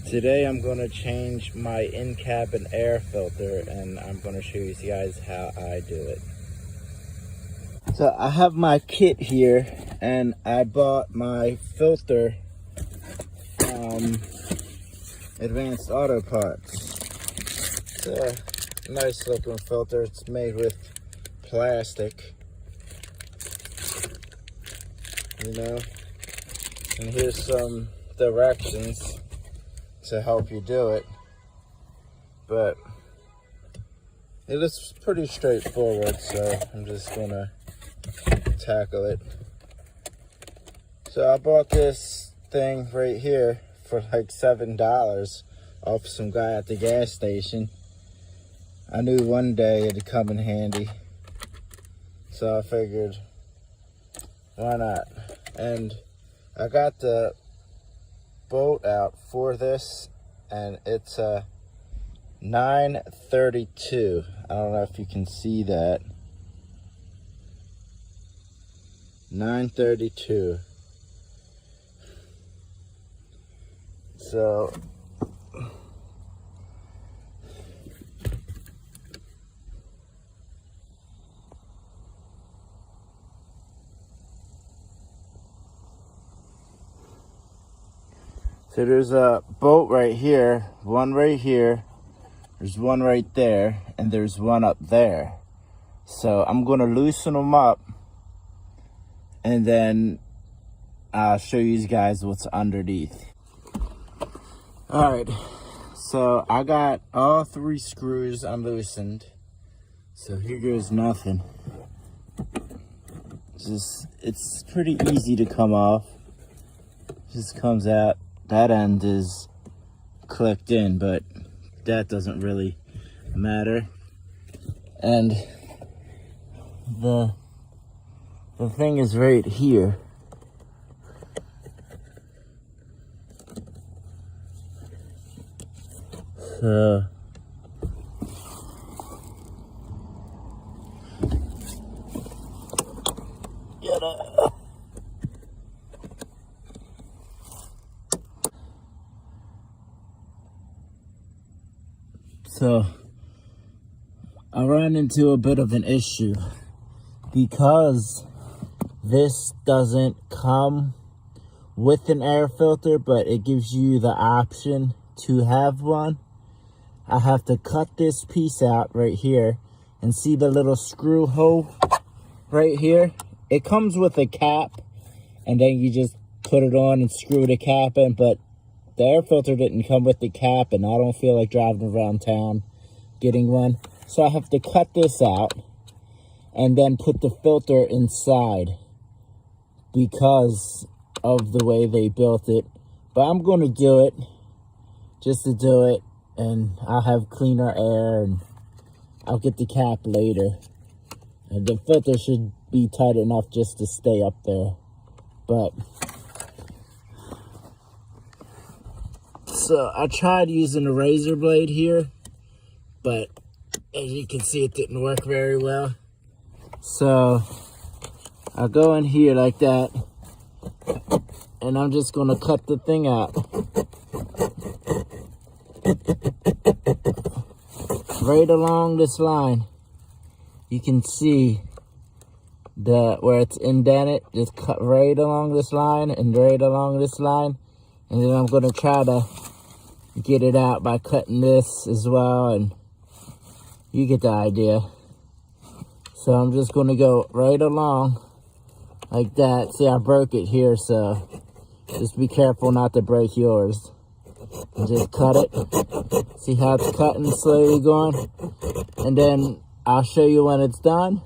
Today I'm going to change my in-cabin air filter, and I'm going to show you guys how I do it. So I have my kit here, and I bought my filter from Advanced Auto Parts. It's a nice looking filter. It's made with plastic, you know, and here's some directions to help you do it, but it is pretty straightforward, so I'm just gonna tackle it. So I bought this thing right here for like $7 off some guy at the gas station. I knew one day it'd come in handy, so I figured, why not? And I got the bolt out for this, and it's a 932. I don't know if you can see that. 932. So there's a bolt right here, one right here, there's one right there, and there's one up there. So I'm going to loosen them up, and then I'll show you guys what's underneath. Alright, so I got all 3 screws unloosened. So here goes nothing. It's pretty easy to come off. Just comes out. That end is clipped in, but that doesn't really matter. And the thing is right here. So So I ran into a bit of an issue because this doesn't come with an air filter, but it gives you the option to have one. I have to cut this piece out right here, and see the little screw hole right here? It comes with a cap, and then you just put it on and screw the cap in, but the air filter didn't come with the cap, and I don't feel like driving around town getting one. So I have to cut this out and then put the filter inside because of the way they built it. But I'm going to do it just to do it, and I'll have cleaner air, and I'll get the cap later. And the filter should be tight enough just to stay up there. But so I tried using a razor blade here, but as you can see, it didn't work very well. So I'll go in here like that, and I'm just gonna cut the thing out. Right along this line. You can see where it's indented. Just cut right along this line and right along this line. And then I'm gonna try to get it out by cutting this as well, and you get the idea. So I'm just gonna go right along like that. See, I broke it here, so just be careful not to break yours. And just cut it. See how it's cutting, slowly going? And then I'll show you when it's done.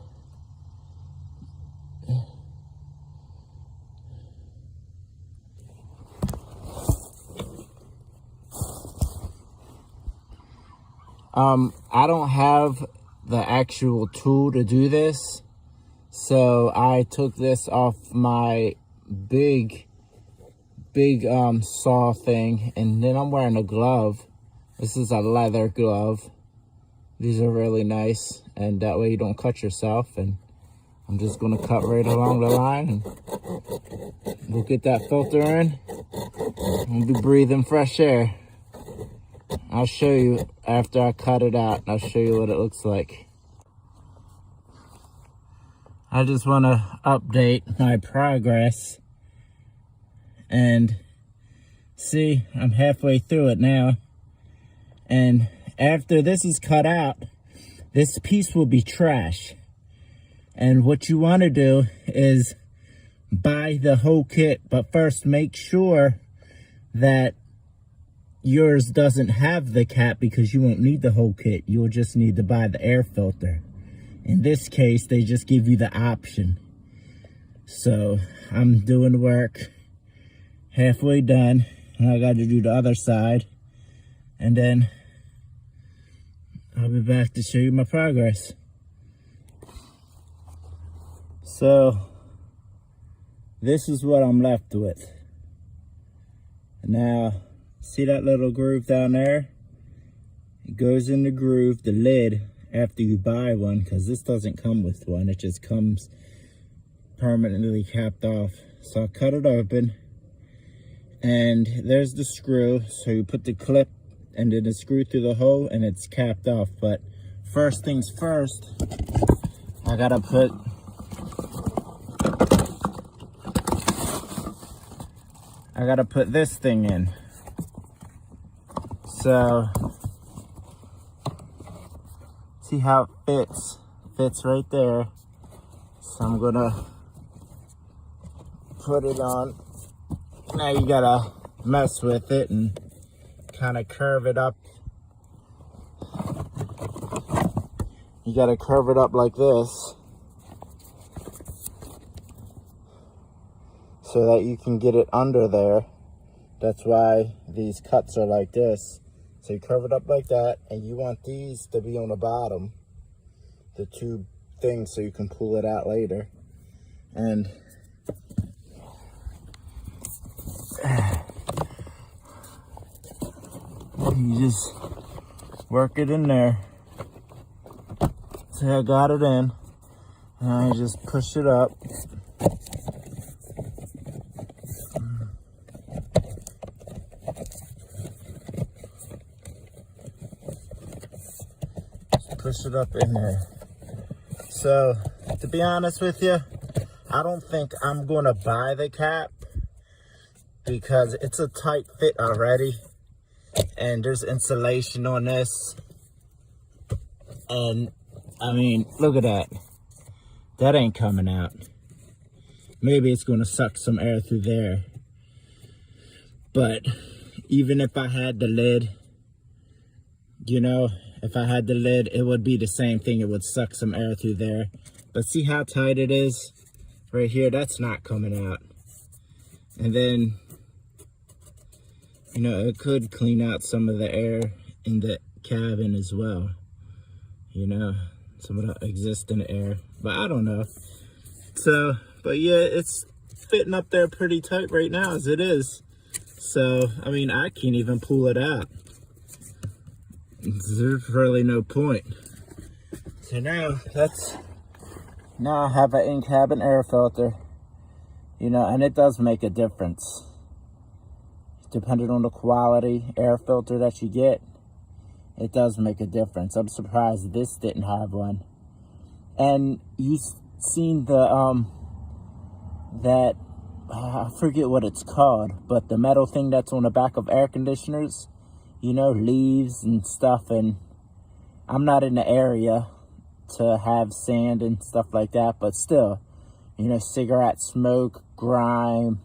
I don't have the actual tool to do this, so I took this off my big saw thing, and then I'm wearing a glove. This is a leather glove. These are really nice, and that way you don't cut yourself. And I'm just gonna cut right along the line, and we'll get that filter in. We'll be breathing fresh air. I'll show you after I cut it out. I'll show you what it looks like. I just want to update my progress. And see, I'm halfway through it now. And after this is cut out, this piece will be trash. And what you want to do is buy the whole kit. But first, make sure that yours doesn't have the cap, because you won't need the whole kit. You'll just need to buy the air filter. In this case, they just give you the option. So I'm doing the work, halfway done, and I got to do the other side, and then I'll be back to show you my progress. So this is what I'm left with. Now, see that little groove down there? It goes in the groove, the lid, after you buy one, because this doesn't come with one. It just comes permanently capped off. So I cut it open, and there's the screw. So you put the clip and then the screw through the hole, and it's capped off. But first things first, I gotta put this thing in. So see how it fits right there. So I'm gonna put it on. Now you gotta mess with it and kind of curve it up. You gotta curve it up like this so that you can get it under there. That's why these cuts are like this. So you curve it up like that, and you want these to be on the bottom, the two things, so you can pull it out later. And you just work it in there. See, I got it in, and I just push it up. Push it up in there. So, to be honest with you, I don't think I'm gonna buy the cap, because it's a tight fit already, and there's insulation on this. And I mean, look at that. That ain't coming out. Maybe it's gonna suck some air through there. But even if I had the lid, you know, if I had the lid, it would be the same thing. It would suck some air through there. But see how tight it is? Right here, that's not coming out. And then, you know, it could clean out some of the air in the cabin as well. You know, some of the existing air. But I don't know. So, but yeah, it's fitting up there pretty tight right now as it is. So, I mean, I can't even pull it out. There's really no point. So now I have an in-cabin air filter, you know, and it does make a difference. Depending on the quality air filter that you get, it does make a difference. I'm surprised this didn't have one. And you seen the I forget what it's called, but the metal thing that's on the back of air conditioners, you know, leaves and stuff. And I'm not in the area to have sand and stuff like that, but still, you know, cigarette smoke, grime,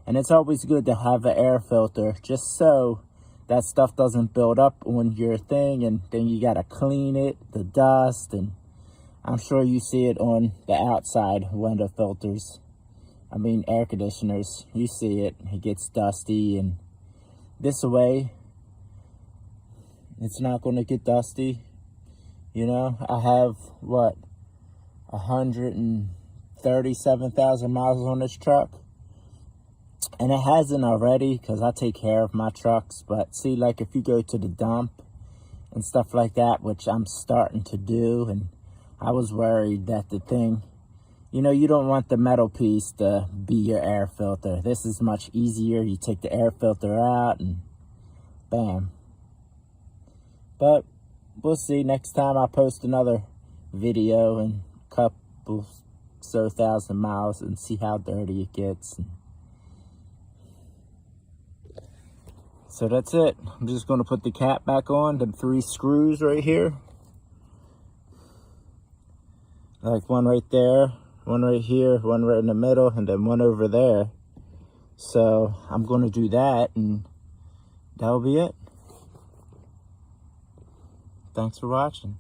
and it's always good to have an air filter just so that stuff doesn't build up on your thing, and then you gotta clean it, the dust. And I'm sure you see it on the outside window filters, I mean air conditioners. You see it gets dusty, and this way it's not going to get dusty. You know, I have, what, 137,000 miles on this truck. And it hasn't already, because I take care of my trucks. But see, like if you go to the dump and stuff like that, which I'm starting to do, and I was worried that the thing, you know, you don't want the metal piece to be your air filter. This is much easier. You take the air filter out and bam. But we'll see next time I post another video in a couple thousand miles and see how dirty it gets. So that's it. I'm just going to put the cap back on, the 3 screws right here. Like one right there, one right here, one right in the middle, and then one over there. So I'm going to do that, and that'll be it. Thanks for watching.